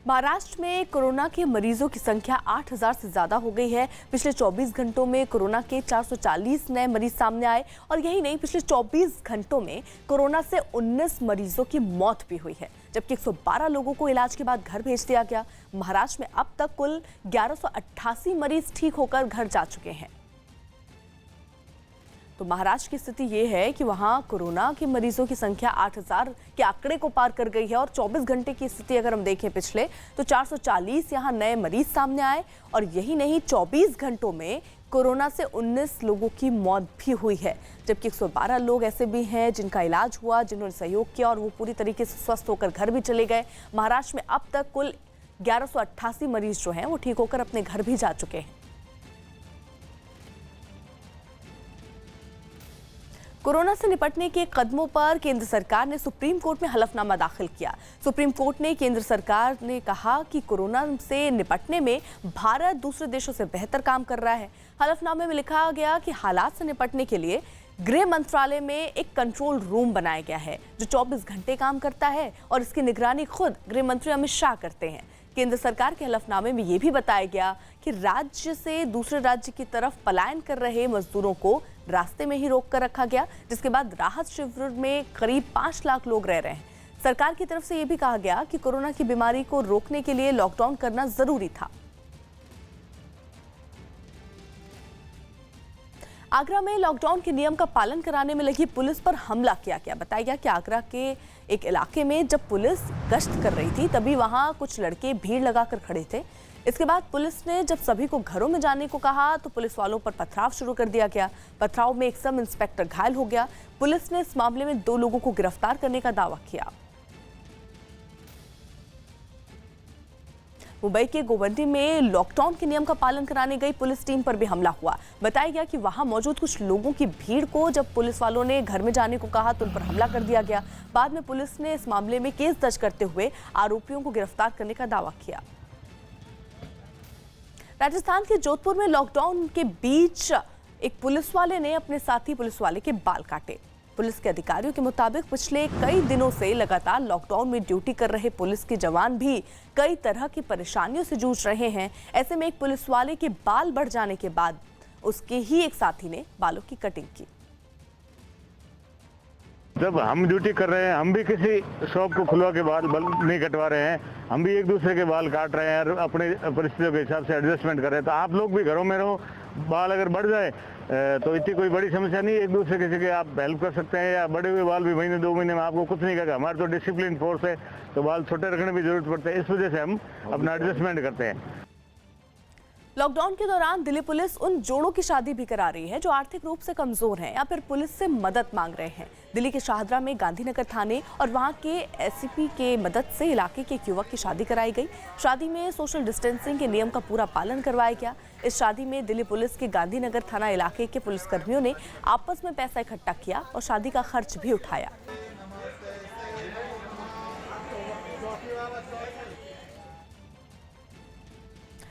महाराष्ट्र में कोरोना के मरीजों की संख्या 8,000 से ज्यादा हो गई है। पिछले 24 घंटों में कोरोना के 440 नए मरीज सामने आए और यही नहीं, पिछले 24 घंटों में कोरोना से 19 मरीजों की मौत भी हुई है, जबकि 112 लोगों को इलाज के बाद घर भेज दिया गया। महाराष्ट्र में अब तक कुल 1188 मरीज ठीक होकर घर जा चुके हैं। तो महाराष्ट्र की स्थिति ये है कि वहां कोरोना के मरीजों की संख्या 8,000 के आंकड़े को पार कर गई है और 24 घंटे की स्थिति अगर हम देखें पिछले, तो 440 यहां नए मरीज सामने आए और यही नहीं, 24 घंटों में कोरोना से 19 लोगों की मौत भी हुई है, जबकि 112 लोग ऐसे भी हैं जिनका इलाज हुआ, जिन्होंने सहयोग किया और वो पूरी तरीके से स्वस्थ होकर घर भी चले गए। महाराष्ट्र में अब तक कुल 1188 मरीज जो हैं वो ठीक होकर अपने घर भी जा चुके हैं। कोरोना से निपटने के कदमों पर केंद्र सरकार ने सुप्रीम कोर्ट में हलफनामा दाखिल किया। सुप्रीम कोर्ट ने केंद्र सरकार ने कहा कि कोरोना से निपटने में भारत दूसरे देशों से बेहतर काम कर रहा है। हलफनामे में लिखा गया कि हालात से निपटने के लिए गृह मंत्रालय में एक कंट्रोल रूम बनाया गया है जो 24 घंटे काम करता है और इसकी निगरानी खुद गृह मंत्री अमित शाह करते हैं। केंद्र सरकार के हलफनामे में यह भी बताया गया कि राज्य से दूसरे राज्य की तरफ पलायन कर रहे मजदूरों को रास्ते में ही रोक कर रखा गया, जिसके बाद राहत शिविर में करीब 5 लाख लोग रह रहे हैं। सरकार की तरफ से यह भी कहा गया कि कोरोना की बीमारी को रोकने के लिए लॉकडाउन करना जरूरी था। आगरा में लॉकडाउन के नियम का पालन कराने में लगी पुलिस पर हमला किया गया। बताया गया कि आगरा के एक इलाके में जब पुलिस गश्त कर रही थी तभी वहां कुछ लड़के भीड़ लगाकर खड़े थे। इसके बाद पुलिस ने जब सभी को घरों में जाने को कहा तो पुलिस वालों पर पथराव शुरू कर दिया गया। पथराव में एक सब इंस्पेक्टर घायल हो गया। पुलिस ने इस मामले में 2 लोगों को गिरफ्तार करने का दावा किया। मुंबई के गोवंडी में लॉकडाउन के नियम का पालन कराने गई पुलिस टीम पर भी हमला हुआ। बताया गया कि वहां मौजूद कुछ लोगों की भीड़ को जब पुलिस वालों ने घर में जाने को कहा तो उन पर हमला कर दिया गया। बाद में पुलिस ने इस मामले में केस दर्ज करते हुए आरोपियों को गिरफ्तार करने का दावा किया। राजस्थान के जोधपुर में लॉकडाउन के बीच एक पुलिस वाले ने अपने साथी पुलिस वाले के बाल काटे। पुलिस के अधिकारियों के मुताबिक पिछले कई दिनों से लगातार लॉकडाउन में ड्यूटी कर रहे पुलिस के जवान भी कई तरह की परेशानियों से जूझ रहे हैं। ऐसे में एक पुलिस वाले के बाल बढ़ जाने के बाद उसके ही एक साथी ने बालों की कटिंग की। जब हम ड्यूटी कर रहे हैं, हम भी किसी शॉप को खुलवा के बाल नहीं कटवा रहे हैं, हम भी एक दूसरे के बाल काट रहे हैं और अपने परिस्थितियों के हिसाब से एडजस्टमेंट कर रहे हैं। तो आप लोग भी घरों में रहो, बाल अगर बढ़ जाए तो इतनी कोई बड़ी समस्या नहीं, एक दूसरे किसी के आप हेल्प कर सकते हैं। या बड़े हुए बाल भी महीने 2 महीने में आपको कुछ नहीं करेगा। हमारे तो डिसिप्लिन फोर्स है तो बाल छोटे रखने की जरूरत पड़ता है, इस वजह से हम अपना एडजस्टमेंट करते हैं। लॉकडाउन के दौरान दिल्ली पुलिस उन जोड़ों की शादी भी करा रही है जो आर्थिक रूप से कमजोर हैं या फिर पुलिस से मदद मांग रहे हैं। दिल्ली के शाहदरा में गांधीनगर थाने और वहां के एसपी के मदद से इलाके के एक युवक की शादी कराई गई। शादी में सोशल डिस्टेंसिंग के नियम का पूरा पालन करवाया गया। इस शादी में दिल्ली पुलिस के गांधीनगर थाना इलाके के पुलिसकर्मियों ने आपस में पैसा इकट्ठा किया और शादी का खर्च भी उठाया।